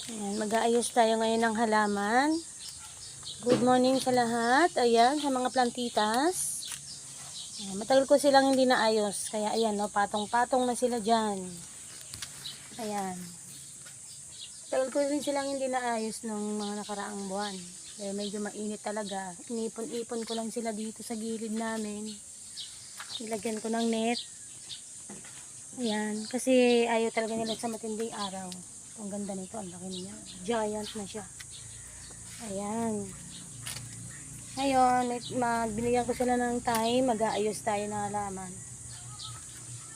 Ayan, mag-aayos tayo ngayon ng halaman. Good morning sa lahat. Ayan, sa mga plantitas. Ayan, matagal ko silang hindi naayos. Kaya ayan, no, patong-patong na sila dyan. Ayan. Matagal ko rin silang hindi naayos nung mga nakaraang buwan. Dahil medyo mainit talaga. Inipon-ipon ko lang sila dito sa gilid namin. Nilagyan ko ng net. Ayan, kasi ayaw talaga nila sa matinding araw. Ang ganda nito, ang laki niya. Giant na siya. Ayan. Ngayon, binigyan ko sila ng time, mag-aayos tayo ng halaman.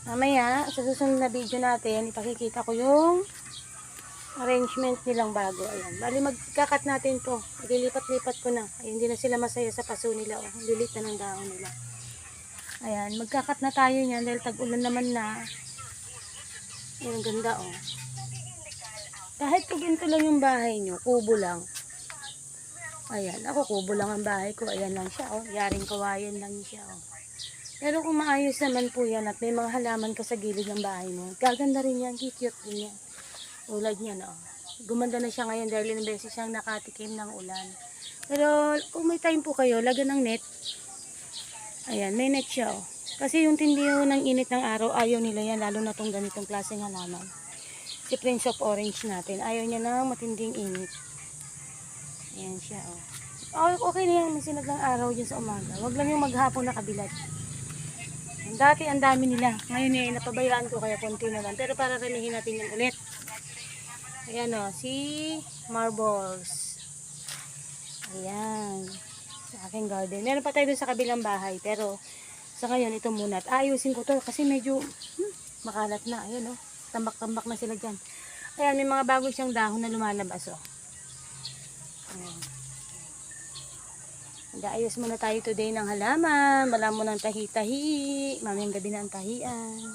Mamaya, sa susunod na video natin, ipakikita ko yung arrangement nilang bago. Ayan. Bali, magkakat natin to. Ililipat-lipat ko na. Ayun, hindi na sila masaya sa paso nila. Oh. Lilit na ng dahon nila. Ayan, magkakat na tayo niyan dahil tag-ulan naman na. Ayan, ganda oh. Kahit kung ganito lang yung bahay nyo, kubo lang. Ayan, ako kubo lang ang bahay ko. Ayan lang siya, oh. Yaring kawayan lang siya, oh. Pero kung maayos naman po yan at may mga halaman ka sa gilid ng bahay mo, gaganda rin yan, cute din yan. Ulad niya, no. Gumanda na siya ngayon dahil ilang beses siyang nakatikim ng ulan. Pero kung may time po kayo, lagyan ng net. Ayan, may net siya, oh. Kasi yung tindi ng init ng araw, ayaw nila yan, lalo na tong ganitong klaseng halaman. Si Prince of Orange natin. Ayaw niya ng matinding init. Ayan siya, oh. Okay na yan. Masinag ng araw dyan sa umaga. Huwag lang yung maghapon na kabilad. Dati ang dami nila. Ngayon eh, napabayaan ko kaya konti na lang. Pero para ramihin natin yan ulit. Ayan, oh. Si Marbles. Ayan. Sa aking garden. Meron pa tayo dun sa kabilang bahay. Pero sa ngayon, ito muna. At ayusin ko to kasi medyo makalat na. Ayan, oh. Tambak-tambak na sila dyan. Ayan, may mga bago siyang dahon na lumalabas, oh. Ayan. Mag-aayos muna tayo today ng halaman. Wala mo ng tahi-tahi. Mamayang gabi na ang tahian.